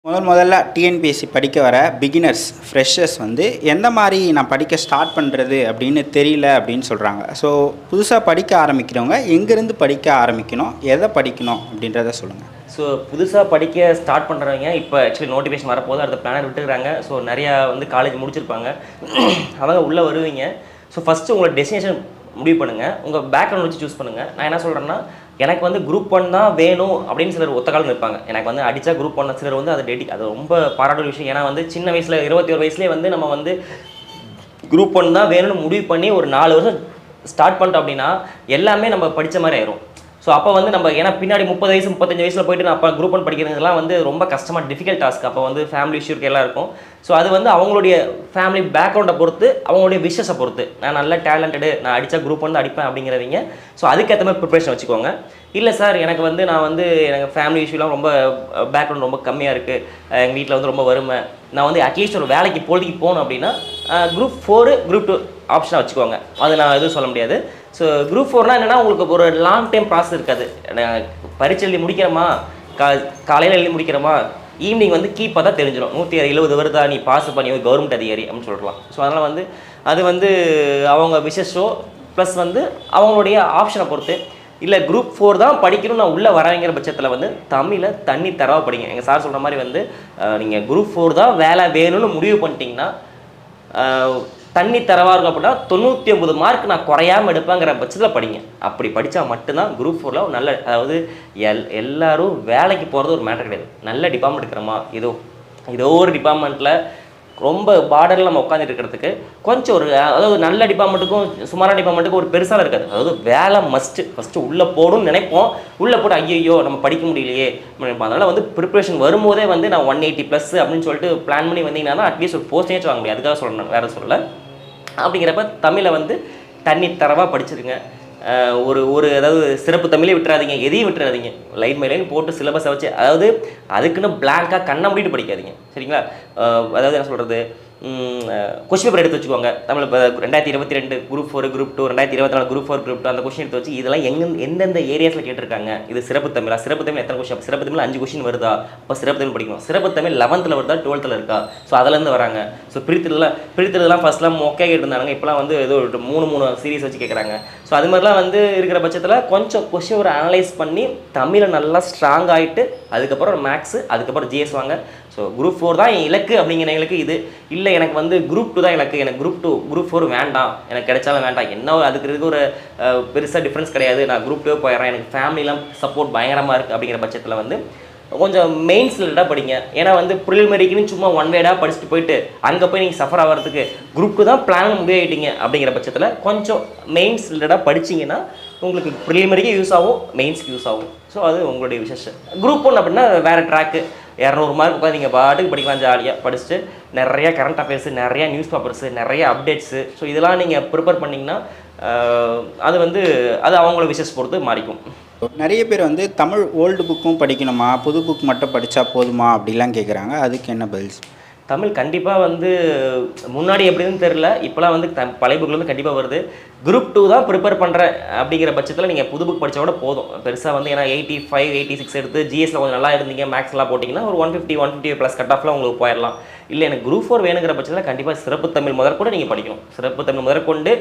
முதல்ல டிஎன்பிஎஸ்சி படிக்க வர பிகினர்ஸ் ஃப்ரெஷர்ஸ் வந்து எந்த மாதிரி நான் படிக்க ஸ்டார்ட் பண்ணுறது அப்படின்னு தெரியல அப்படின்னு சொல்கிறாங்க. ஸோ புதுசாக படிக்க ஆரம்பிக்கிறவங்க எங்கேருந்து படிக்க ஆரம்பிக்கணும், எதை படிக்கணும் அப்படின்றத சொல்லுங்கள். ஸோ புதுசாக படிக்க ஸ்டார்ட் பண்ணுறவங்க இப்போ ஆக்சுவலி நோட்டிஃபிகேஷன் வரப்போது அடுத்த பிளானர் விட்டுக்கிறாங்க. ஸோ நிறையா வந்து காலேஜ் முடிச்சிருப்பாங்க, அவங்க உள்ளே வருவீங்க. ஸோ ஃபஸ்ட்டு உங்களோட டெஸ்டினேஷன் முடிவு பண்ணுங்கள், உங்கள் பேக்ரவுண்ட் வச்சு சூஸ் பண்ணுங்கள். நான் என்ன சொல்கிறேன்னா, எனக்கு வந்து குரூப் 1 தான் வேணும் அப்படின்னு சிலர் ஒத்த காலம் இருப்பாங்க. எனக்கு வந்து அடித்தா குரூப் 1 சிலர் வந்து அது ரொம்ப பாராட்டுற விஷயம். ஏன்னா வந்து சின்ன வயசில் 21 வயசுலேயே வந்து நம்ம வந்து குரூப் 1 தான் வேணும்னு முடிவு பண்ணி ஒரு 4 வருஷம் ஸ்டார்ட் பண்ணிட்டோம் அப்படின்னா எல்லாமே நம்ம படித்த மாதிரி ஆயிரும். ஸோ அப்போ வந்து நம்ம ஏன்னா பின்னாடி 30 வயசு 35 வயசில் போயிட்டு நான் அப்போ குரூப் 1 படிக்கிறதுலாம் வந்து ரொம்ப கஷ்டமாக டிஃபிகல்ட் டாஸ்க். அப்போ வந்து ஃபேமிலி இஷ்யூ எல்லாம் இருக்கும். ஸோ அது வந்து அவங்களுடைய ஃபேமிலி பேக்ரவுண்டை பொறுத்து, அவங்களுடைய விஷஸை பொறுத்து, நான் நல்ல டேலண்டடு, நான் அடித்தா குரூப் 1 தான் அடிப்பேன் அப்படிங்கிறவங்க ஸோ அதுக்கேற்ற மாதிரி ப்ரிப்ரேஷன் வச்சுக்கோங்க. இல்லை சார் எனக்கு வந்து நான் வந்து எனக்கு ஃபேமிலி இஷ்யூலாம் ரொம்ப பேக்ரவுண்ட் ரொம்ப கம்மியாக இருக்குது, எங்கள் வீட்டில் வந்து ரொம்ப வறுமை, நான் வந்து அட்லீஸ்ட் ஒரு வேலைக்கு பொழுதுக்கு போகணும் அப்படின்னா குரூப் 4 குரூப் 2 ஆப்ஷனாக வச்சுக்கோங்க. அது நான் எதுவும் சொல்ல முடியாது. ஸோ குரூப் 4னால் என்னென்னா உங்களுக்கு ஒரு லாங் டைம் ப்ராசஸ் இருக்காது. பரீட்சை எழுதி முடிக்கிறோமா, காலையில் எழுதி முடிக்கிறோமா, ஈவினிங் வந்து கீப்பாக தான் தெரிஞ்சிடும் 170 வருதா, நீ பாஸ் பண்ணி கவர்மெண்ட் அதிகாரி அப்படின்னு சொல்லலாம். ஸோ அதனால் வந்து அது வந்து அவங்க விஷஸோ ப்ளஸ் வந்து அவங்களுடைய ஆப்ஷனை பொறுத்து. இல்லை குரூப் 4 தான் படிக்கணும் நான் உள்ளே வரங்கிற பட்சத்தில் வந்து தமிழை தண்ணி தரவா படிங்க. எங்கள் சார் சொல்கிற மாதிரி வந்து நீங்கள் குரூப் 4 தான் வேலை வேணும்னு முடிவு பண்ணிட்டீங்கன்னா தண்ணி தரவா இருக்கும் அப்படின்னா 99 மார்க் நான் குறையாமல் எடுப்பேங்கிற பட்சத்தில் படிங்க. அப்படி படித்தா மட்டும்தான் குரூப் 4ல் நல்ல, அதாவது எல்லாரும் வேலைக்கு போகிறது ஒரு மேட்டர் கிடையாது. நல்ல டிபார்ட்மெண்ட் இருக்கிறோமா, ஏதோ ஒரு டிபார்ட்மெண்ட்டில் ரொம்ப பார்டரில் நம்ம உட்காந்துட்டு இருக்கிறதுக்கு கொஞ்சம் ஒரு, அதாவது நல்ல டிபார்ட்மெண்ட்டுக்கும் சுமாரான டிபார்ட்மெண்ட்டுக்கும் ஒரு பெருசாக இருக்காது. அதாவது வேலை ஃபஸ்ட்டு உள்ளே போகணும்னு நினைப்போம். உள்ளே போட்டு ஐயோ நம்ம படிக்க முடியலையே நினைப்போம். அதனால் வந்து ப்ரிப்ரேஷன் வரும்போதே வந்து நான் 180+ அப்படின்னு சொல்லிட்டு பிளான் பண்ணி வந்தீங்கன்னா அட்லீஸ்ட் ஒரு போஸ்டேஜ் வாங்க முடியும். அதுக்காக சொல்லணும், வேறு சொல்லலை. அப்படிங்கிறப்ப தமிழை வந்து தண்ணி தரவாக படிச்சிருங்க. அதாவது சிறப்பு தமிழே விட்டுறாதீங்க, எதையும் விட்டுறாதீங்க. லைன் பை லைன் போட்டு சிலபஸை வச்சு, அதாவது அதுக்குன்னு பிளாங்காக கண்ணை மூடிட்டு படிக்காதீங்க, சரிங்களா? அதாவது என்ன சொல்கிறது, கொஸ்டின் பேப்பர் எடுத்து வச்சுக்கோங்க. தமிழ் இப்போ 2022 குரூப் 4 குரூப் 2, 2024 குரூப் 4 குரூப் 2 அந்த கொஸ்டின் எடுத்து வச்சு இதெல்லாம் எந்தெந்த ஏரியாஸில் கேட்டிருக்காங்க, இது சிறப்பு தமிழா, சிறப்பு தமிழ் எத்தனை கொஸ்டின், சிறப்பு தமிழ் 5 கொஸ்டின் வருதா, அப்போ சிறப்பு தமிழ் படிக்கணும். சிறப்பு தமிழ் 11th வருதா 12th இருக்கா, ஸோ அதுலேருந்து வராங்க. ஸோ பிரித்தெல்லாம் ஃபஸ்ட்லாம் மொக்கையாக இருந்தாங்க, இப்போலாம் வந்து ஏதோ 3 சீரீஸ் வச்சு கேட்குறாங்க. ஸோ அது மாதிரிலாம் வந்து இருக்கிற பட்சத்தில் கொஞ்சம் கொஸ்டின் ஒரு அனலைஸ் பண்ணி தமிழை நல்லா ஸ்ட்ராங் ஆகிட்டு அதுக்கப்புறம் மேக்ஸு, அதுக்கப்புறம் ஜிஎஸ் வாங்க. ஸோ குரூப் 4 தான் என் இலக்கு அப்படிங்கிறவங்களுக்கு இது இல்லை, எனக்கு வந்து குரூப் 2 தான் இலக்கு, எனக்கு குரூப் 4 வேண்டாம், எனக்கு கிடைச்சாலும் வேண்டாம், என்ன அதுக்கு ஒரு பெருசாக டிஃப்ரென்ஸ் கிடையாது, நான் குரூப் 2 போயிடுறேன், எனக்கு ஃபேமிலிலாம் சப்போர்ட் பயங்கரமாக இருக்குது அப்படிங்கிற பட்சத்தில் வந்து கொஞ்சம் மெயின்ஸ் ரிலேட்டாக படிங்க. ஏன்னா வந்து ப்ரிலிமினரிக்குன்னு சும்மா ஒன் வேடாக படிச்சுட்டு போயிட்டு அங்கே போய் நீங்கள் சஃபர் ஆகிறதுக்கு குரூப் 2 தான் பிளான் முடிவாயிட்டீங்க அப்படிங்கிற பட்சத்தில் கொஞ்சம் மெயின்ஸ் ரிலேட்டாக படிச்சிங்கன்னா உங்களுக்கு ப்ரிலிமினரிக்கு யூஸ் ஆகும், மெயின்ஸ்க்கு யூஸ் ஆகும். ஸோ அது உங்களுடைய விசேஷம். குரூப் 1 அப்படின்னா வேறு ட்ராக்கு, 200 மார்க் உட்காந்து நீங்கள் பாட்டுக்கு படிக்கலாம், ஜாலியாக படிச்சுட்டு நிறையா கரண்ட் அஃபேர்ஸு, நிறையா நியூஸ் பேப்பர்ஸு, நிறைய அப்டேட்ஸு, ஸோ இதெல்லாம் நீங்கள் ப்ரிப்பேர் பண்ணிங்கன்னா அது வந்து அது அவங்களோட விஷஸ் பொறுத்து மாறிக்கும். நிறைய பேர் வந்து தமிழ் ஓல்டு புக்கும் படிக்கணுமா, புது புக் மட்டும் படித்தா போதுமா அப்படிலாம் கேட்குறாங்க. அதுக்கு என்ன பதில்? தமிழ் கண்டிப்பாக வந்து முன்னாடி எப்படின்னு தெரில, இப்போலாம் வந்து பழைய புக்கில் வந்து கண்டிப்பாக வருது. குரூப் 2 தான் ப்ரிப்பேர் பண்ணுறேன் அப்படிங்கிற பட்சத்தில் நீங்கள் புது புக் படித்தா கூட போதும் பெருசாக வந்து. ஏன்னா 85 86 எடுத்து ஜிஎஸ்ல கொஞ்சம் நல்லா இருந்தீங்க, மேக்ஸ்லாம் போட்டிங்கன்னா ஒரு 150 + கட் ஆஃப்லாம் உங்களுக்கு போயிடலாம். இல்லை எனக்கு குரூப் 4 வேணுங்கிற பட்சத்தில் கண்டிப்பாக சிறப்பு தமிழ் முதற்கொண்டு நீங்கள் படிக்கணும். சிறப்பு தமிழ் முதற்கொண்டு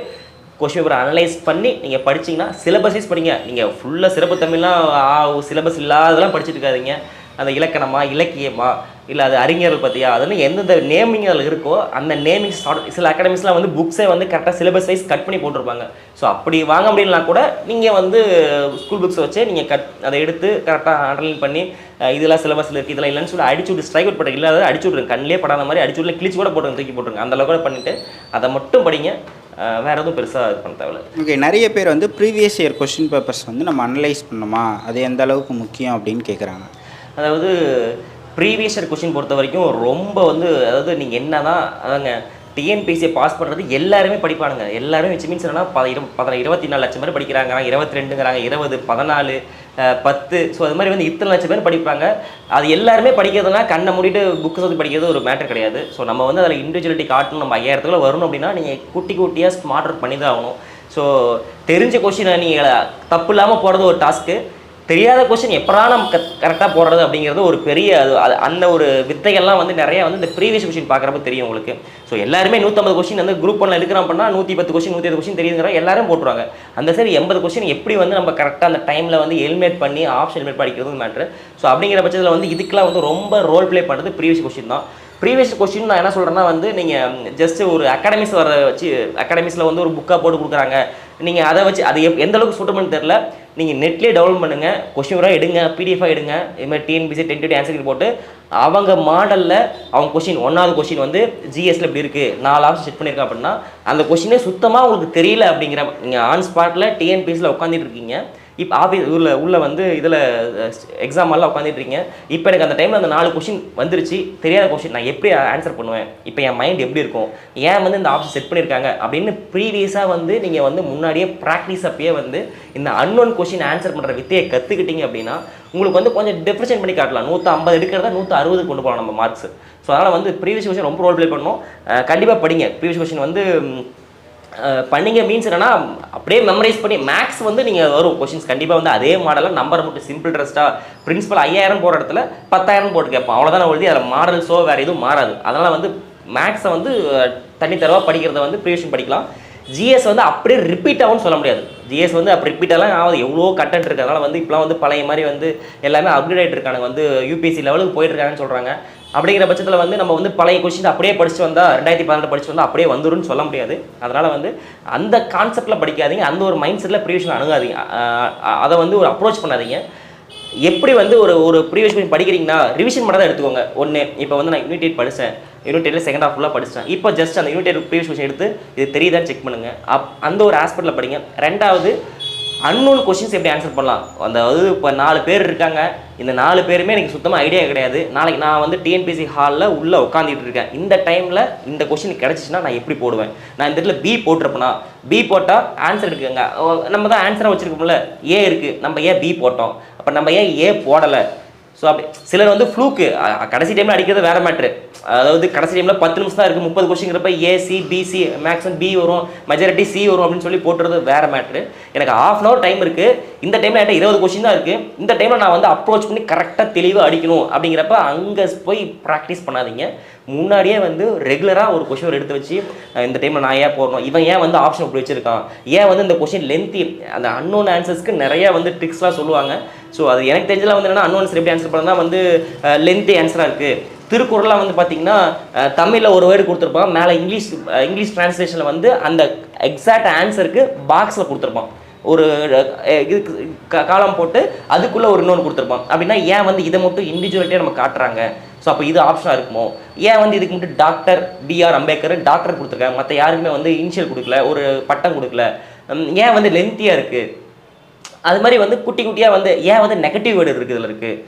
கொஸ்டின் பேப்பர் அனலைஸ் பண்ணி நீங்கள் படிச்சிங்கன்னா சிலபஸைஸ் படிங்க. நீங்கள் ஃபுல்லாக சிறப்பு தமிழ்லாம் சிலபஸ் இல்லாததெல்லாம் படிச்சுட்டு இருக்காதிங்க. அந்த இலக்கணமா, இலக்கியமா, இல்லை அது அறிஞர்கள் பற்றியா, அதெல்லாம் எந்தெந்த நேமிங் அதில் இருக்கோ அந்த நேமிங் சில அகாடமிஸ்லாம் வந்து புக்ஸே வந்து கரெக்டாக சிலபஸ் வைஸ் கட் பண்ணி போட்டிருப்பாங்க. ஸோ அப்படி வாங்க முடியலனா கூட நீங்கள் வந்து ஸ்கூல் புக்ஸை வச்சே நீங்கள் அதை எடுத்து கரெக்டாக அண்டர்லைன் பண்ணி இதெல்லாம் சிலபஸில் இருக்குது, இதெல்லாம் இல்லைன்னு சொல்லி அடிச்சு விட்டு ஸ்ட்ரைக் அவுட் பண்ணுறது, இல்லாத அடிச்சு விட்ருங்க, கண்ணிலே படாத மாதிரி அடிச்சு விட்டு கிழிச்சு கூட போட்டுருங்க, தூக்கி போட்டுருங்க, அந்த அளவுக்கு கூட பண்ணிவிட்டு அதை மட்டும் படிங்க. வேறு எதுவும் பெருசாக இது பண்ண தேவையில்லை. ஓகே, நிறைய பேர் வந்து ப்ரீவியஸ் இயர் கொஸ்டின் பேப்பர்ஸ் வந்து நம்ம அனலைஸ் பண்ணணுமா, அது எந்த அளவுக்கு முக்கியம் அப்படின்னு கேட்குறாங்க. அதாவது ப்ரீவியஸ் இயர் கொஸ்டின் பொறுத்த வரைக்கும் ரொம்ப வந்து, அதாவது நீங்கள் என்ன தான் அதாங்க டிஎன்பிஎஸ்சியை பாஸ் பண்ணுறது எல்லாருமே படிப்பானுங்க. எல்லாருமே விச் மீன்ஸ் என்னன்னா 24 லட்சம் பேர் படிக்கிறாங்க, 22ங்கிறாங்க, 20 14 10, ஸோ அது மாதிரி வந்து இத்தனை லட்சம் பேர் படிப்பாங்க. அது எல்லாருமே படிக்கிறதுனா கண்ணை மூடிட்டு புக்கு சொல்லி படிக்கிறது ஒரு மேட்டர் கிடையாது. ஸோ நம்ம வந்து அதில் இண்டிவிஜுவலிட்டி காட்டணும், நம்ம 5000 வரணும் அப்படின்னா நீங்கள் குட்டியாக ஸ்மார்ட் ஒர்க் பண்ணி தான் ஆகணும். ஸோ தெரிஞ்ச கொஸ்டினை நீங்கள் தப்பு இல்லாமல் போகிறது ஒரு டாஸ்க்கு, தெரியாத கொஸ்டின் எப்படா நம்ம கரெக்டாக போடுறது அப்படிங்கிறது ஒரு பெரிய அந்த ஒரு வித்தைகள்லாம் வந்து நிறைய வந்து இந்த ப்ரீவியஸ் கொஸ்டின் பார்க்குறப்ப தெரியும் உங்களுக்கு. ஸோ எல்லாருமே 150 கொஸ்டின் வந்து குரூப் 1 எடுக்கிறோம் அப்படின்னா 110 கொஸ்டின் 150 கொஸ்டின் தெரியுங்கிற எல்லாரும் போட்டுருவாங்க. அந்த சரி 80 கொஸ்டின் எப்படி வந்து நம்ம கரெக்டாக அந்த டைமில் வந்து எலிமினேட் பண்ணி ஆப்ஷன் எலிமினேட் படிக்கிறது மேட்ரு. ஸோ அப்படிங்கிற பட்சத்தில் வந்து இதுக்கெல்லாம் வந்து ரொம்ப ரோல் ப்ளே பண்ணுறது ப்ரீவியஸ் கொஸ்டின் தான். ப்ரீவியஸ் கொஸ்டின் நான் என்ன சொல்கிறேன்னா வந்து நீங்கள் ஜஸ்ட் ஒரு அகாடமிஸ் வர வச்சு அகாடமிஸில் வந்து ஒரு புக்காக போட்டு கொடுக்குறாங்க, நீங்கள் அதை வச்சு அது எந்த அளவுக்கு சூட்டபிள்னு தெரில, நீங்கள் நெட்லேயே டவுன்லோட் பண்ணுங்கள், கொஸ்டின் வர எடுங்க, பிடிஎஃபாக எடுங்க, இதுமாதிரி டிஎன்பிசி 10 ஆன்சர் போட்டு அவங்க மாடலில் அவங்க கொஸ்டின் 1வது கொஸ்டின் வந்து ஜிஎஸ்ல இப்படி இருக்குது 4 ஆப்ஷன் செட் பண்ணியிருக்கேன் அப்படின்னா அந்த கொஸ்டினே சுத்தமாக உங்களுக்கு தெரியல அப்படிங்கிற நீங்கள் ஆன் ஸ்பாட்டில் டிஎன்பிசியில் உட்காந்துட்டு இருக்கீங்க, இப்போ ஆஃபீஸ் உள்ள வந்து இதில் எக்ஸாம் எல்லாம் உட்காந்துட்டு இருக்கீங்க, இப்போ எனக்கு அந்த டைமில் அந்த 4 கொஸ்டின் வந்துருச்சு, தெரியாத கொஸ்டின் நான் எப்படி ஆன்சர் பண்ணுவேன், இப்போ என் மைண்ட் எப்படி இருக்கும், ஏன் வந்து இந்த ஆப்ஷன் செட் பண்ணியிருக்காங்க அப்படின்னு ப்ரீவியஸாக வந்து நீங்கள் வந்து முன்னாடியே ப்ராக்டிஸ் அப்பயே வந்து இந்த அன்னோன் கொஸ்டின் ஆன்சர் பண்ணுற வித்தையை கற்றுக்கிட்டீங்க அப்படின்னா உங்களுக்கு வந்து கொஞ்சம் டிஃப்ரென்ஷியேட் பண்ணி காட்டலாம். 150 எடுக்கிறத 160 கொண்டு போகலாம் நம்ம மார்க்ஸ். ஸோ அதனால் வந்து ப்ரீவியஸ் கொஸ்டின் ரொம்ப ரோல் ப்ளே பண்ணணும். கண்டிப்பாக படிங்க. ப்ரீவியஸ் கொஸ்டின் வந்து பண்ணிங்க மீன்ஸ் என்னன்னா அப்படியே மெமரைஸ் பண்ணி மேக்ஸ் வந்து நீங்கள் வரும் கொஸ்டின்ஸ் கண்டிப்பாக வந்து அதே மாடலில் நம்பர் மட்டும் சிம்பிள் ட்ரெஸ்ட்டாக பிரின்சிபல் 5000 போகிற இடத்துல 10,000 போட்டு கேட்போம், அவ்வளோதான் எழுதி அதில் மாடல்ஸோ வேறு எதுவும் மாறாது. அதனால் வந்து மேக்ஸை வந்து தனித்தரவாக படிக்கிறத வந்து ப்ரீவியஸ் படிக்கலாம். ஜிஎஸ் வந்து அப்படியே ரிப்பீட் ஆகும்னு சொல்ல முடியாது. ஜிஎஸ் வந்து அப்படி ரிப்பீட்டெல்லாம் ஆகுது, எவ்வளோ கண்டென்ட் இருக்குது. அதனால் வந்து இப்போலாம் வந்து பழைய மாதிரி வந்து எல்லாமே அப்கிரேட் ஆகிட்டு இருக்காங்க, வந்து யூபிஎஸ்சி லெவலுக்கு போயிட்டு இருக்காங்கன்னு சொல்கிறாங்க. அப்படிங்கிற பட்சத்தில் வந்து நம்ம வந்து பழைய கொஸ்டின் அப்படியே படிச்சுட்டு வந்தால் 2018 படிச்சுட்டு வந்தால் அப்படியே வந்துருன்னு சொல்ல முடியாது. அதனால் வந்து அந்த கான்செப்டில் படிக்காதீங்க, அந்த ஒரு மைண்ட் செட்டில் ப்ரீவியஸ் அணுகாதீங்க, அதை வந்து ஒரு அப்ரோச் பண்ணாதீங்க. எப்படி வந்து ஒரு ப்ரீவியஸ் கொஸ்டின் படிக்கிறீங்கன்னா ரிவிஷன் மட்டும் தான் எடுத்துக்கோங்க. ஒன்று இப்போ வந்து நான் யூனிட் 8 படித்தேன், யூனிட் 8 செகண்ட் ஹாஃப் ஃபுல்லாக படித்தேன், இப்போ ஜஸ்ட் அந்த யூனிட் 8 ப்ரீவியஸ் கொஸ்டின் எடுத்து இது தெரியுதான்னு செக் பண்ணுங்கள், அந்த ஒரு ஆஸ்பெக்டில் படிங்க. ரெண்டாவது அன்னோன் கொஸ்டின்ஸ் எப்படி ஆன்சர் பண்ணலாம். அதாவது இப்போ 4 பேர் இருக்காங்க, இந்த 4 பேருமே எனக்கு சுத்தமாக ஐடியா கிடையாது, நாளைக்கு நான் வந்து டிஎன்பிசி ஹாலில் உள்ளே உட்காந்துட்டு இருக்கேன், இந்த டைமில் இந்த கொஸ்டின் கிடச்சிச்சின்னா நான் எப்படி போடுவேன், நான் இந்த இடத்துல பி போட்டிருப்பேன்னா பி போட்டால் ஆன்சர் இருக்குங்க, நம்ம தான் ஆன்சராக வச்சுருக்கோம்ல, ஏ இருக்குது, நம்ம ஏன் பி போட்டோம், அப்போ நம்ம ஏன் ஏ போடலை. ஸோ அப்படி சிலர் வந்து ஃப்ளூக்கு கடைசி டைமில் அடிக்கிறது வேறு மேட்ரு. அதாவது கடைசி டைமில் 10 நிமிஷம் தான் இருக்குது, 30 கொஸ்டிங்கிறப்ப ஏசி பிசி மேக்ஸிமம் பி வரும், மெஜாரிட்டி சி வரும் அப்படின்னு சொல்லி போட்டுறது வேறு மேட்ரு. எனக்கு ½ அன் ஹவர் டைம் இருக்குது, இந்த டைமில் என்கிட்ட 20 கொஸ்டின் தான் இருக்குது, இந்த டைமில் நான் வந்து அப்ரோச் பண்ணி கரெக்டாக தெளிவாக அடிக்கணும் அப்படிங்கிறப்ப அங்கே போய் ப்ராக்டிஸ் பண்ணாதீங்க. முன்னாடியே வந்து ரெகுலராக ஒரு கொஸ்டின் எடுத்து வச்சு இந்த டைமில் நான் ஏன் போடணும், இவன் ஏன் வந்து ஆப்ஷன் இப்படி வச்சுருக்கான், ஏன் வந்து இந்த கொஸ்டின் லென்த்தி, அந்த அன்னோன் ஆன்சர்ஸ்க்கு நிறையா வந்து ட்ரிக்ஸ்லாம் சொல்லுவாங்க. ஸோ அது எனக்கு தெரிஞ்சலாம் வந்து என்னென்னா அன்னோன் ஆன்சர் எப்படி ஆன்சர் பண்ணால் வந்து லென்த்தி ஆன்சராக இருக்குது. திருக்குறள்லாம் வந்து பார்த்தீங்கன்னா தமிழில் ஒரு வேர்டு கொடுத்துருப்பான், மேலே இங்கிலீஷ் ட்ரான்ஸ்லேஷனில் வந்து அந்த எக்ஸாக்ட் ஆன்சருக்கு பாக்ஸில் கொடுத்துருப்பான், ஒரு இதுக்கு காலம் போட்டு அதுக்குள்ளே ஒரு இன்னொன்று கொடுத்துருப்பான். அப்படின்னா ஏன் வந்து இதை மட்டும் இண்டிவிஜுவலிட்டியாக நம்ம காட்டுறாங்க, ஸோ அப்போ இது ஆப்ஷனாக இருக்குமோ, ஏன் வந்து இதுக்கு மட்டும் டாக்டர் பிஆர் அம்பேத்கர் டாக்டர் கொடுத்துருக்காங்க, மற்ற யாருக்குமே வந்து இனிஷியல் கொடுக்கல, ஒரு பட்டம் கொடுக்கல, ஏன் வந்து லென்த்தியாக இருக்குது, அது மாதிரி வந்து குட்டி குட்டியாக வந்து ஏன் வந்து நெகட்டிவ் வேர்டு இருக்குது இதில் இருக்குது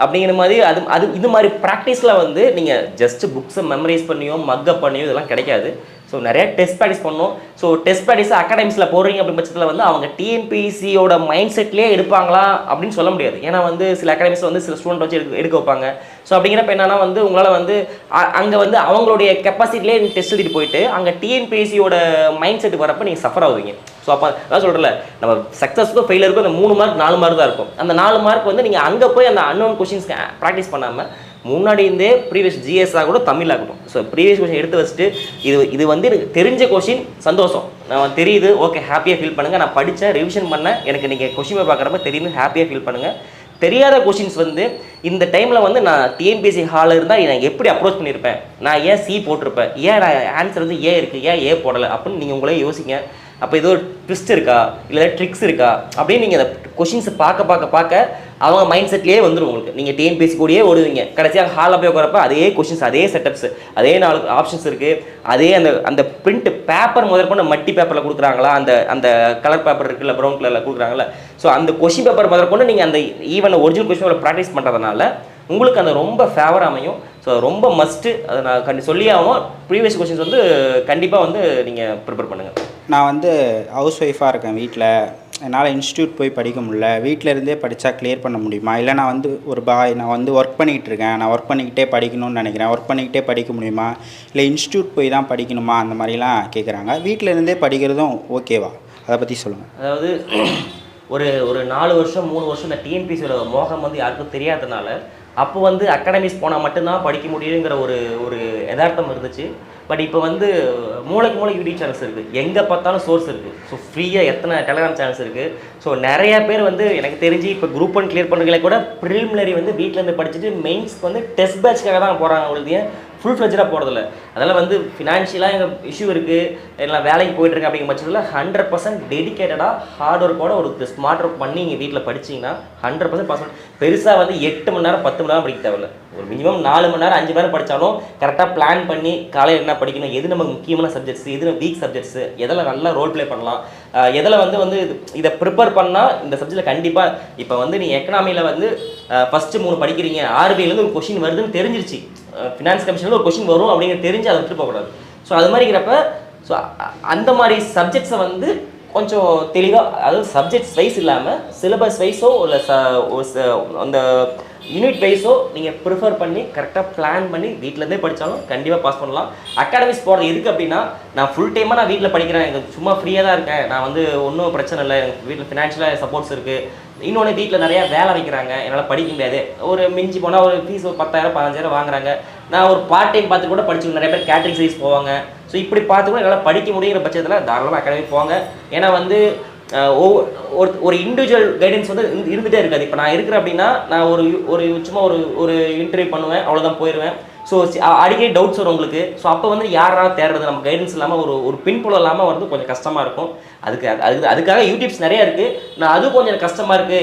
அப்படிங்கிற மாதிரி அது இது மாதிரி ப்ராக்டிஸில் வந்து நீங்கள் ஜஸ்ட் புக்ஸை மெமரைஸ் பண்ணியோ மக்கப் பண்ணியோ இதெல்லாம் கிடைக்காது. ஸோ நிறையா டெஸ்ட் ப்ராக்டிஸ் பண்ணணும். ஸோ டெஸ்ட் ப்ராக்டிஸ் அகாடமிஸில் போடுறீங்க அப்படின்னு பட்சத்தில் வந்து அவங்க டிஎன்பிசியோட மைண்ட் செட்லேயே எடுப்பாங்களா அப்படின்னு சொல்ல முடியாது. ஏன்னா வந்து சில அகாடமிஸில் வந்து சில ஸ்டூடெண்ட் வச்சு எடுக்க வைப்பாங்க. ஸோ அப்படிங்கிறப்ப என்னன்னா வந்து உங்களால் வந்து அங்கே வந்து அவங்களுடைய கெப்பாசிட்டிலே டெஸ்ட் எழுதிட்டு போயிட்டு அங்கே டிஎன்பிசியோட மைண்ட் செட்டுக்கு வரப்போ நீங்கள் சஃபர் ஆகுவீங்க. ஸோ அப்போ அதான் சொல்கிறல, நம்ம சக்ஸஸ்க்கும் ஃபெயிலருக்கும் அந்த 3 மார்க் 4 மார்க் தான் இருக்கும். அந்த 4 மார்க் வந்து நீங்கள் அங்கே போய் அந்த அன்னோன் கொஸ்டின்ஸ்க்கு ப்ராக்டிஸ் பண்ணாமல் முன்னாடி இருந்தே ப்ரீவியஸ் ஜிஎஸ்ஸாக கூட தமிழ் ஆகட்டும், ஸோ ப்ரீவியஸ் கொஸ்டின் எடுத்து வச்சுட்டு இது வந்து எனக்கு தெரிஞ்ச கொஸ்டின் சந்தோஷம், நான் தெரியுது ஓகே ஹாப்பியாக ஃபீல் பண்ணுங்கள், நான் படித்தேன் ரிவிஷன் பண்ணேன், எனக்கு நீங்கள் கொஸ்டின் பார்க்குறப்ப தெரியுது ஹாப்பியாக ஃபீல் பண்ணுங்கள். தெரியாத கொஸ்டின்ஸ் வந்து இந்த டைமில் வந்து நான் டிஎன்பிஎஸ்சி ஹாலில் இருந்தால் நான் எப்படி அப்ரோச் பண்ணியிருப்பேன், நான் ஏன் சி போட்டிருப்பேன், ஏன் நான் ஆன்சர் வந்து ஏ இருக்குது, ஏன் ஏ போடலை அப்படின்னு நீங்கள் உங்களே யோசிங்க. அப்போ ஏதோ ஒரு ட்விஸ்ட் இருக்கா இல்லை ட்ரிக்ஸ் இருக்கா அப்படின்னு நீங்கள் அந்த கொஷின்ஸை பார்க்க அவங்க மைண்ட் செட்லேயே வந்துடும் உங்களுக்கு. நீங்கள் டிஎன்பிஎஸ்சி கூடயே ஓடுவீங்க, கடைசியாக ஹாலில் போய் உட்காரப்ப அதே கொஷின்ஸ் அதே செட்டப்ஸ் அதே 4 ஆப்ஷன்ஸ் இருக்குது, அதே அந்த பிரிண்ட் பேப்பர் முதற்கொண்டு மட்டி பேப்பரில் கொடுக்குறாங்களா, அந்த கலர் பேப்பர் இருக்குல்ல ப்ரௌன் கலரில் கொடுக்குறாங்களா, ஸோ அந்த கொஷின் பேப்பர் முதற்கொண்டு நீங்கள் அந்த even original question paper practice பண்ணுறதுனால உங்களுக்கு அந்த ரொம்ப ஃபேவர் அமையும். ஸோ ரொம்ப மஸ்ட்டு, அதை நான் சொல்லியே ஆகணும். ப்ரீவியஸ் கொஷின்ஸ் வந்து கண்டிப்பாக வந்து நீங்கள் ப்ரிப்பேர் பண்ணுங்கள். நான் வந்து ஹவுஸ் ஒய்ஃபாக இருக்கேன், வீட்டில் என்னால் இன்ஸ்டியூட் போய் படிக்க முடியல, வீட்டில் இருந்தே படித்தா கிளியர் பண்ண முடியுமா, இல்லை நான் வந்து நான் வந்து ஒர்க் பண்ணிக்கிட்டு இருக்கேன், நான் ஒர்க் பண்ணிக்கிட்டே படிக்கணும்னு நினைக்கிறேன், ஒர்க் பண்ணிக்கிட்டே படிக்க முடியுமா, இல்லை இன்ஸ்டியூட் போய் தான் படிக்கணுமா, அந்த மாதிரிலாம் கேட்குறாங்க. வீட்டில் இருந்தே படிக்கிறதும் ஓகேவா, அதை பற்றி சொல்லுங்கள். அதாவது ஒரு ஒரு 4 வருஷம் 3 வருஷம் இந்த டிஎன்பிசியோட மோகம் வந்து யாருக்கும் தெரியாதனால அப்போ வந்து அகாடமிஸ் போனால் மட்டும்தான் படிக்க முடியுங்கிற ஒரு ஒரு யதார்த்தம் இருந்துச்சு. பட் இப்போ வந்து மூளைக்கு யூடியூப் சேனல்ஸ் இருக்குது, எங்கே பார்த்தாலும் சோர்ஸ் இருக்குது. ஸோ ஃப்ரீயாக எத்தனை டெலிகிராம் சேனல்ஸ் இருக்குது. ஸோ நிறைய பேர் வந்து எனக்கு தெரிஞ்சு இப்போ குரூப் 1 கிளியர் பண்ணுறவங்களே கூட ப்ரிலிமினரி வந்து வீட்டிலேருந்து படிச்சுட்டு மெயின்ஸ்க்கு வந்து டெஸ்ட் பேட்ச்க்காக தான் போகிறாங்க. அவங்களுக்கு ஃபுல் ஃப்ளெஜ்டாக போகிறதில்ல. அதனால் வந்து ஃபினான்ஷியலாக எங்கள் இஷ்யூ இருக்குது, எல்லாம் வேலைக்கு போயிட்டுருக்கு அப்படிங்கிற பட்சத்தில் 100% டெடிக்கேட்டடாக ஹார்ட் ஒர்க்கோட ஒரு ஸ்மார்ட் ஒர்க் பண்ணி இங்கே வீட்டில் படிச்சிங்கன்னா 100% பாஸ் பண்ண. பெருசாக வந்து 8 மணி நேரம் 10 மணி நேரம் படிக்க தேவையில்ல. ஒரு மினிமம் 4 மணி நேரம் 5 மணி நேரம் படித்தாலும் கரெக்டாக பிளான் பண்ணி காலையில் என்ன படிக்கணும், எது நமக்கு முக்கியமான சப்ஜெக்ட்ஸ், எது வீக் சப்ஜெக்ட்ஸ், எதில் நல்லா ரோல் ப்ளே பண்ணலாம், எதில் வந்து இதை ப்ரிப்பேர் பண்ணால் இந்த சப்ஜெக்டில் கண்டிப்பாக. இப்போ வந்து நீ எக்கனாமியில் வந்து ஃபஸ்ட்டு 3 படிக்கிறீங்க, ஆர்பிஐலேருந்து ஒரு கொஷின் வருதுன்னு தெரிஞ்சிருச்சு, ஃபினான்ஸ் கமிஷனில் ஒரு கொஷின் வரும் அப்படின்னு தெரிஞ்சு அதை விட்டு போகக்கூடாது. ஸோ அது மாதிரிங்கிறப்ப ஸோ அந்த மாதிரி சப்ஜெக்ட்ஸை வந்து கொஞ்சம் தெளிவாக, அதாவது சப்ஜெக்ட்ஸ் வைஸ் இல்லாமல் சிலபஸ் வைஸோ இல்லை அந்த யூனிட் வைஸோ நீங்கள் ப்ரிஃபர் பண்ணி கரெக்டாக பிளான் பண்ணி வீட்டிலேருந்தே படித்தாலும் கண்டிப்பாக பாஸ் பண்ணலாம். அகாடமிக்ஸ் போகிறது எதுக்கு அப்படின்னா, நான் ஃபுல் டைமாக நான் வீட்டில் படிக்கிறேன், எனக்கு சும்மா ஃப்ரீயாக தான் இருக்கேன், நான் வந்து ஒன்றும் பிரச்சனை இல்லை, எனக்கு வீட்டில் ஃபினான்ஷியலாக சப்போர்ட்ஸ் இருக்குது, இன்னொன்று வீட்டில் நிறையா வேலை வைக்கிறாங்க, என்னால் படிக்க முடியாது, ஒரு மிஞ்சி போனால் ஒரு ஃபீஸ் ஒரு 10,000 15,000 வாங்குறாங்க, நான் ஒரு பார்ட் டைம் பார்த்து கூட படிச்சு, நிறைய பேர் கேட்ரிங் சர்வீஸ் போவாங்க. ஸோ இப்படி பார்த்து கூட என்னால் படிக்க முடியுங்கிற பட்சத்தில் தாராளமாக அகாடமி போவாங்க. ஏன்னா வந்து ஒரு இண்டிவிஜுவல் கைடன்ஸ் வந்து இருந்துகிட்டே இருக்காது. இப்போ நான் இருக்கிறேன் அப்படின்னா நான் ஒரு சும்மா ஒரு இன்டர்வியூ பண்ணுவேன், அவ்வளோதான் போயிடுவேன். ஸோ அடிக்கடி டவுட்ஸ் வரும் உங்களுக்கு. ஸோ அப்போ வந்து யாராவது தேடுறது, நம்ம கைடன்ஸ் இல்லாமல் ஒரு பின்புலம் இல்லாமல் வந்து கொஞ்சம் கஷ்டமாக இருக்கும். அதுக்காக யூடியூப்ஸ் நிறையா இருக்குது. நான் அது கொஞ்சம் எனக்கு கஷ்டமாக இருக்குது,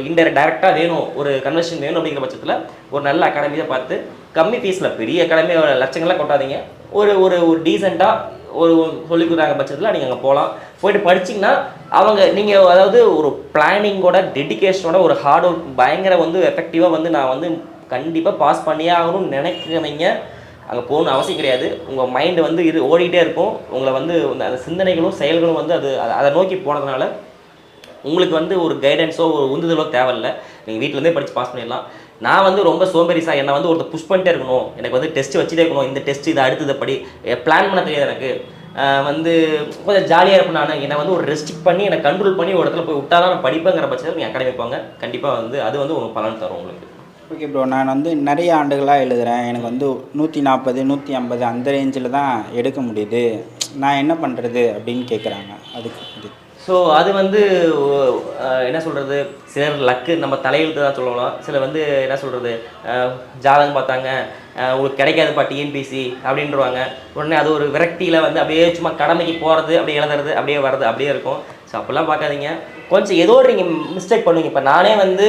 எனக்கு டேரெக்டாக வேணும், ஒரு கன்வர்ஷன் வேணும் அப்படிங்கிற பட்சத்தில் ஒரு நல்ல அகாடமியை பார்த்து, கம்மி ஃபீஸில், பெரிய அகாடமி லட்சங்கள்லாம் கொட்டாதீங்க, ஒரு டீசெண்டாக ஒரு சொல்லிக் கொடுக்குறாங்க பட்சத்தில் நீங்கள் அங்கே போகலாம். போயிட்டு படிச்சிங்கன்னா நீங்கள் அதாவது ஒரு பிளானிங்கோட டெடிக்கேஷனோட ஒரு ஹார்ட் ஒர்க் பயங்கர வந்து எஃபெக்டிவாக வந்து நான் வந்து கண்டிப்பாக பாஸ் பண்ணியே ஆகணும்னு நினைக்கிறவங்க அங்கே போகணும்னு அவசியம் கிடையாது. உங்கள் மைண்டு வந்து ஓடிக்கிட்டே இருக்கும். உங்களை வந்து அந்த சிந்தனைகளும் செயல்களும் வந்து அதை நோக்கி போனதுனால உங்களுக்கு வந்து ஒரு கைடன்ஸோ ஒரு உந்துதலோ தேவையில்லை. நீங்கள் வீட்டிலேருந்தே படித்து பாஸ் பண்ணிடலாம். நான் வந்து ரொம்ப சோம்பேறிஸாக என்னை வந்து ஒருத்தர் புஷ் பண்ணிட்டே இருக்கணும், எனக்கு வந்து டெஸ்ட்டு வச்சுட்டே இருக்கணும், இந்த டெஸ்ட் இதை அடுத்ததை படி பிளான் பண்ண தெரியாது எனக்கு, வந்து கொஞ்சம் ஜாலியாக இருப்பேன். நான் என்னை வந்து ஒரு ரெஸ்ட்ரிக்ட் பண்ணி என்னை கண்ட்ரோல் பண்ணி ஒரு இடத்துல போய் விட்டால் தான் நான் படிப்பேங்கிற பட்சத்தில் நீங்கள் அகாடமி போங்க. கண்டிப்பாக வந்து அது வந்து உங்களுக்கு பலன் தரும் உங்களுக்கு. ஓகே ப்ரோ, நான் வந்து நிறைய ஆண்டுகளாக எழுதுகிறேன், எனக்கு வந்து 140 150 அந்த ரேஞ்சில் தான் எடுக்க முடியுது, நான் என்ன பண்ணுறது அப்படின்னு கேட்குறாங்க. அதுக்கு ஸோ அது வந்து என்ன சொல்கிறது, சிலர் லக்கு நம்ம தலையெழுத்து தான் சொல்லலாம். சிலர் வந்து என்ன சொல்கிறது, ஜாதகம் பார்த்தாங்க, உங்களுக்கு கிடைக்காதுப்பா டிஎன்பிசி அப்படின்றவாங்க. உடனே அது ஒரு விரக்தியில் வந்து அப்படியே சும்மா கடமைக்கு போகிறது, அப்படியே எழுதுறது, அப்படியே வர்றது, அப்படியே இருக்கும். ஸோ அப்படிலாம் பார்க்காதீங்க. கொஞ்சம் ஏதோ நீங்கள் மிஸ்டேக் பண்ணுவீங்க. இப்போ நானே வந்து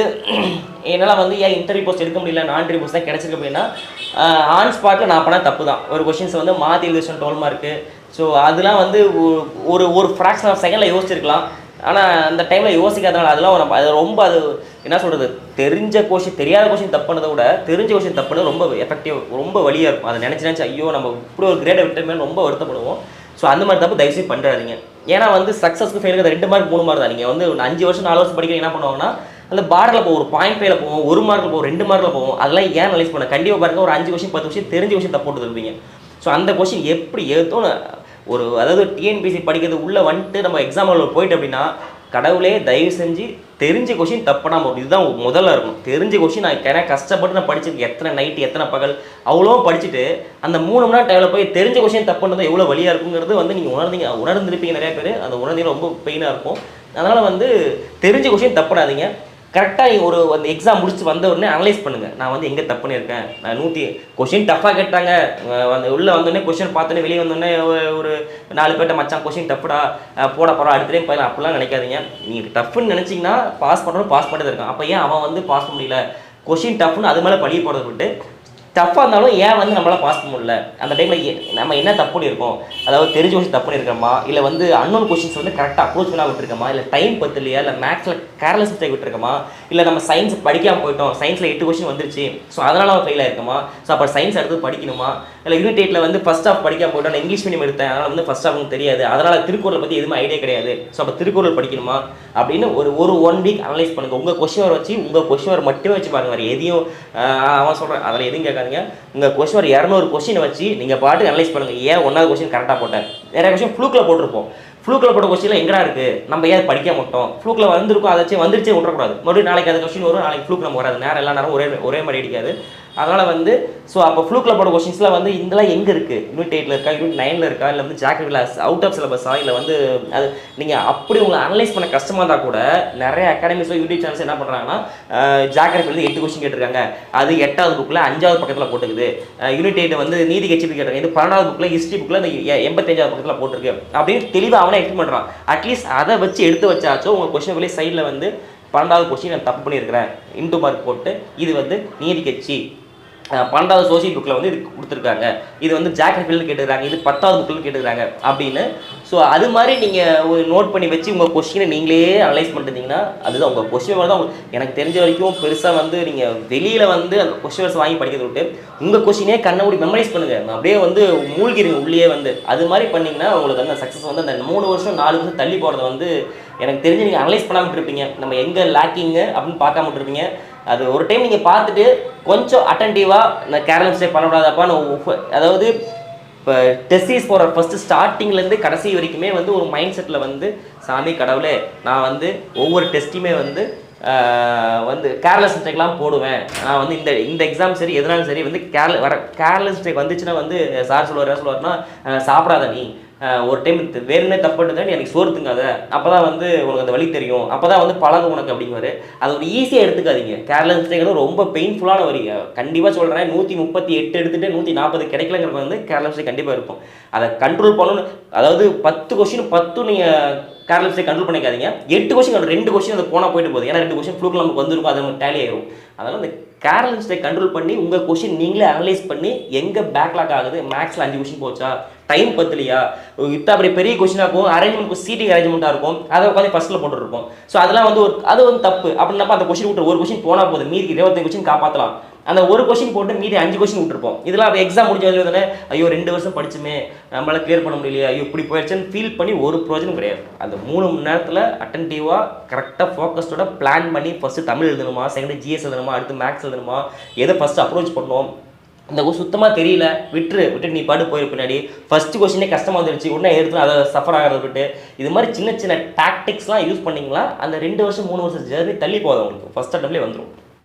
என்னால் வந்து ஏன் இன்டர்வியூ போஸ்ட் எடுக்க முடியல, நான் இன்டர்வியூ போஸ்ட் தான் கிடச்சிருக்கு அப்படின்னா ஆன் ஸ்பாட்டில் நான் பண்ணால் தப்பு தான். ஒரு கொஷின்ஸ் வந்து மாற்றி எழுதிச்சோம் 12 மார்க்கு. ஸோ அதெல்லாம் வந்து ஒரு ஃப்ராக்ஷன் ஆஃப் செகண்டில் யோசிச்சிருக்கலாம். ஆனால் அந்த டைமில் யோசிக்காதனால அதெல்லாம் நம்ம அது ரொம்ப அது என்ன சொல்கிறது, தெரிஞ்ச கொஷின் தெரியாத கொஷின் தப்பு பண்ணதை விட தெரிஞ்ச கொஷின் தப்பு பண்ணது ரொம்ப எஃபெக்டிவ், ரொம்ப வலியாக இருக்கும். அதை நினச்சி ஐயோ நம்ம இப்படி ஒரு கிரேடை விட்டமே ரொம்ப வருத்தப்படுவோம். ஸோ அந்த மாதிரி தப்பு தயவுசெய்து பண்ணுறாதீங்க. ஏன்னா வந்து சக்ஸஸ்க்கு ஃபெயிலுக்கு 2 மார்க் 3 மார்க் தான். நீங்கள் வந்து 5 வருஷம் 4 வருஷம் படிக்க என்ன பண்ணுவாங்கன்னா அந்த பார்டரில் போகும், ஒரு 0.5 போகும், 1 மார்க்கில் போகும், 2 மார்க்கில் போகும். அதெல்லாம் ஏன் அனலைஸ் பண்ண கண்டிப்பாக பாருங்க, ஒரு 5 கொஷின் 10 கொஷின் தெரிஞ்ச கொஷின் தப்பு போட்டு இருப்பீங்க. ஸோ அந்த கொஷின் எப்படி ஏற்றோன்னு அதாவது டிஎன்பிசி படிக்கிறது உள்ளே வந்துட்டு நம்ம எக்ஸாமில் போயிட்டு அப்படின்னா கடவுளே தயவு செஞ்சு தெரிஞ்ச கொஷின் தப்புனா இதுதான் முதல்ல இருக்கும். தெரிஞ்ச கொஷின் நான் கஷ்டப்பட்டு நான் படிச்சிருக்கேன், எத்தனை நைட்டு எத்தனை பகல் அவ்வளோ படிச்சுட்டு அந்த 3 மணி நேரம் டைமில் போய் தெரிஞ்ச கொஷின் தப்புன்றது எவ்வளோ வழியாக இருக்குங்கிறது வந்து நீங்கள் உணர்ந்துருப்பீங்க. நிறைய பேர் அந்த உணர்ந்தீங்க ரொம்ப பெயினாக இருக்கும். அதனால் வந்து தெரிஞ்ச கொஷின் தப்புடாதீங்க. கரெக்டாக அந்த எக்ஸாம் முடிச்சு வந்த உடனே அனலைஸ் பண்ணுங்கள், நான் வந்து எங்கே தப்பு பண்ணியிருக்கேன். நான் கொஷின் டஃப்பாக கேட்டாங்க, அந்த உள்ளே வந்தோடனே கொஷின் பார்த்தோன்னே வெளியே வந்தோடனே ஒரு 4 பேர்ட்ட மச்சான் கொஷின் டஃப்டா போட போகிறோம் அடுத்த டைம் போயிடலாம் அப்படிலாம் நினைக்காதீங்க. நீங்கள் டஃப்னு நினச்சிங்கன்னா பாஸ் பண்ணுறோம், பாஸ் பண்ணிட்டு இருக்கான். அப்போ ஏன் அவன் வந்து பாஸ் பண்ண முடியல, கொஷின் டஃப்னு அது மேலே பழி போடுறத விட்டு டஃப்பாக இருந்தாலும் ஏன் வந்து நம்மளால் பாஸ் பண்ண முடியல, அந்த டைமில் நம்ம என்ன தப்பு பண்ணியிருக்கோம், அதாவது தெரிஞ்ச கொஷின் தப்பு பண்ணியிருக்கோமா, இல்லை வந்து அன்னோன் கொஷின்ஸ் வந்து கரெக்டாக அப்ரோச் பண்ணால் விட்டுருக்கோமா, இல்லை டைம் பத்தலையா, இல்லை மேக்ஸில் கேர்லெஸ் மிஸ்டேக் விட்டுருக்கோமா, இல்லை நம்ம சயின்ஸ் படிக்காமல் போயிட்டோம், சயின்ஸில் 8 கொஷின் வந்துருச்சு ஸோ அதனால் அவன் ஃபெயில் ஆயிருக்குமா, ஸோ அப்போ சயின்ஸ் அடுத்து படிக்கணுமா, இல்லை யூனிட் 8ல் வந்து ஃபஸ்ட் ஆஃப் படிக்காமல் போயிட்டோம், நான் இங்கிலீஷ் மீடியம் எடுத்தேன் அதனால் வந்து ஃபஸ்ட் ஆஃப் தெரியாது, அதனால் திருக்குறளை பற்றி எதுவுமே ஐடியா கிடையாது, ஸோ அப்போ திருக்குறள் படிக்கணுமா அப்படின்னு ஒரு 1 வீக் அனலைஸ் பண்ணுங்கள். உங்கள் கொஷின் வர வச்சு உங்கள் கொஷின் வர மட்டுமே வச்சு பாருங்கள், வேறு எதையும் அவன் சொல்கிறேன் அதில் எதுவும் கேட்காதீங்க. உங்கள் கொஷின் ஒரு 200 கொஷினை வச்சு நீங்கள் பாட்டு அனலைஸ் பண்ணுங்கள். ஏன் 1வது கொஷின் கரெக்டாக போட்டேன், நிறைய கொஷின் ஃப்ளூக்கில் போட்டிருப்போம். ஃப்ளூக்கில் போட்ட கொஸ்டினில் எங்கடா இருக்குது, நம்ம ஏன் படிக்க மாட்டோம், ஃப்ளூக்கில் வந்திருக்கும் அதை வந்துருச்சே விட்றக்கூடாது, மறுபடியும் நாளைக்கு அந்த கொஸ்டின் வரும், நாளைக்கு ஃப்ளூக் நம்ம வராது, நேரம் எல்லா நேரம் ஒரே மாதிரி அடிக்காது. அதனால் வந்து ஸோ அப்போ ஃப்ளூக்கில் போட கொஸ்டின்ஸில் வந்து இதெல்லாம் எங்கே இருக்குது, யூனிட் 8ல் இருக்கா, யூனிட் 9ல் இருக்கா, இல்லை வந்து ஜாக்ரஃபியில் அவுட் ஆஃப் சிலபஸா, இல்லை வந்து அது நீங்கள் அப்படி உங்களை அனலைஸ் பண்ண கஷ்டமாக இருந்தால் கூட நிறைய அகாடமிஸில் யூடியூப் சேனல்ஸ் என்ன பண்ணுறாங்கன்னா ஜாக்ரஃபி வந்து 8 கொஸ்டின் கேட்டிருக்காங்க, அது 8வது புக்கில் 5வது பக்கத்தில் போட்டுக்குது, யூனிட் 8 வந்து நீதி கட்சி கேட்டிருக்காங்க, இது 12வது புக்கில் ஹிஸ்ட்ரி புக்கில் இந்த 85வது பக்கத்தில் போட்டிருக்கு அப்படின்னு தெளிவாக அவனே எக்ஸ்பிளைன் பண்ணுறான். அட்லீஸ்ட் அதை வச்சு எடுத்து வச்சாச்சும் உங்கள் கொஸ்டின் வெளியே சைடில் வந்து 12வது கொஸ்டின் நான் தப்பு பண்ணியிருக்கிறேன் இன்டூ மார்க் போட்டு இது வந்து நீதி கட்சி 12வது சோசியல் புக்கில் வந்து இது கொடுத்துருக்காங்க, இது வந்து ஜாக்ரஃபியில் கேட்டுக்கிறாங்க, இது 10வது புக்கில் கேட்டுக்கிறாங்க அப்படின்னு. ஸோ அது மாதிரி நீங்கள் ஒரு நோட் பண்ணி வச்சு உங்கள் கொஸ்டினை நீங்களே அனலைஸ் பண்ணிட்டீங்கன்னா அதுதான் உங்கள் கொஸ்டின் தான். எனக்கு தெரிஞ்ச வரைக்கும் பெருசாக வந்து நீங்கள் வெளியில் வந்து அந்த கொஸ்டின்ஸ் வாங்கி படிக்கிறத விட்டு உங்கள் கொஸ்டினே கண்ணை மூடி மெமரைஸ் பண்ணுங்கள், அப்படியே வந்து மூழ்கிடுங்க உள்ளே வந்து. அது மாதிரி பண்ணிங்கன்னா உங்களுக்கு வந்து சக்ஸஸ் வந்து அந்த 3 வருஷம் 4 வருஷம் தள்ளி போகிறத வந்து எனக்கு தெரிஞ்சு நீங்கள் அனலைஸ் பண்ணாமல் இருப்பீங்க, நம்ம எங்கே லேக்கிங்கு அப்படின்னு பார்க்காம இருப்பீங்க. அது ஒரு டைம் நீங்கள் பார்த்துட்டு கொஞ்சம் அட்டன்டிவாக நான் கேர்லெஸ் மிஸ்டேக் பண்ணக்கூடாதாப்பான்னு, அதாவது இப்போ டெஸ்ட் சீரிஸ் போகிற ஃபஸ்ட்டு ஸ்டார்டிங்லேருந்து கடைசி வரைக்குமே வந்து ஒரு மைண்ட் செட்டில் வந்து சாமி கடவுளே நான் வந்து ஒவ்வொரு டெஸ்ட்டையுமே வந்து கேர்லெஸ் மிஸ்டேக்லாம் போடுவேன், நான் வந்து இந்த எக்ஸாம் சரி எதனாலும் சரி வந்து கேர்லெஸ் மிஸ்டேக் வந்துச்சுன்னா வந்து சார் சொல்லுவார்னா சாப்பிடாத நீ ஒரு டைம் வேணுன்னே தப்புட்டு நீ எனக்கு சோறு திங்காத, அப்போ தான் வந்து உனக்கு அந்த வழி தெரியும், அப்போ தான் வந்து பழகும் உனக்கு அப்படிங்குவாரு. அது ஒரு ஈஸியாக எடுத்துக்காதீங்க. கேர்லெஸ் மிஸ்டேக் ரொம்ப பெயின்ஃபுல்லான வரி, கண்டிப்பாக சொல்கிறேன். 138 எடுத்துகிட்டு 140 கிடைக்கலங்கிறது வந்து கேர்லெஸ் மிஸ்டேக் கண்டிப்பாக இருக்கும். அதை கண்ட்ரோல் பண்ணணும். அதாவது 10 கொஸ்டின் 10 நீங்கள் கேர்லெஸ் மிஸ்டேக் கண்ட்ரோல் பண்ணிக்காதீங்க. 8 கொஸ்டின் 2 கொஸ்டின் அது போனால் போயிட்டு போகுது, ஏன்னா 2 கொஸ்டின் ஃப்ளூக்கில் நமக்கு வந்துருக்கும், அது நமக்கு டேலி ஆயிரும். அதனால் அந்த கேர்லெஸ் மிஸ்டேக் கண்ட்ரோல் பண்ணி உங்கள் கொஸ்டின் நீங்களே அனலைஸ் பண்ணி எங்கே பேக்லாக் ஆகுது, மேக்ஸில் 5 கொஸ்டின் போச்சா, டைம் பத்தலையா, இப்போ அப்படி பெரிய கொஸ்டினாக இருக்கும், அரேஞ்ச்மெண்ட் சீட்டிங் அரேஞ்ச்மெண்ட்டாக இருக்கும், அதை உட்காந்து ஃபஸ்ட்டில் போட்டுருப்போம். ஸோ அதெல்லாம் வந்து அது வந்து தப்பு. அப்படின்னப்ப அந்த கொஸ்டின் விட்டு ஒரு கொஸ்டின் போனால் போதும், மீதி 25 கொஸ்டின் காப்பாற்றலாம். அந்த ஒரு கொஸ்டின் போட்டு மீதி 5 கொஸ்டின் விட்டுருப்போம். இதெல்லாம் எக்ஸாம் முடிஞ்சது தானே, ஐயோ 2 வருஷம் படிச்சுமே நம்மளால் கிளியர் பண்ண முடியலையா, ஐயோ இப்படி போயிடுச்சுன்னு ஃபீல் பண்ணி ஒரு ப்ரோஜனம் கிடையாது. அந்த 3 மணி நேரத்தில் அட்டன்டிவாக கரெக்டாக ஃபோக்கஸ்டோட பிளான் பண்ணி ஃபஸ்ட்டு தமிழ் எழுதணுமா, செகண்ட் ஜிஎஸ் எழுதணுமா, அடுத்து மேக்ஸ் எழுதணுமா, எதை ஃபஸ்ட்டு அப்ரோச் பண்ணணும், இந்த சுத்தமாக தெரியல விட்டு நீ பாட்டு போயிரு பின்னாடி ஃபஸ்ட்டு கொஸ்டினே கஷ்டமாக வந்துருச்சு உடனே எடுத்து அதை சஃபர் ஆகிறத விட்டு இது மாதிரி சின்ன சின்ன டாக்டிக்ஸ்லாம் யூஸ் பண்ணிங்களா அந்த 2 வருஷம் 3 வருஷம் ஜர்னி தள்ளி போதும் உங்களுக்கு ஃபஸ்ட் அட்டம்லேயே வந்துடும்.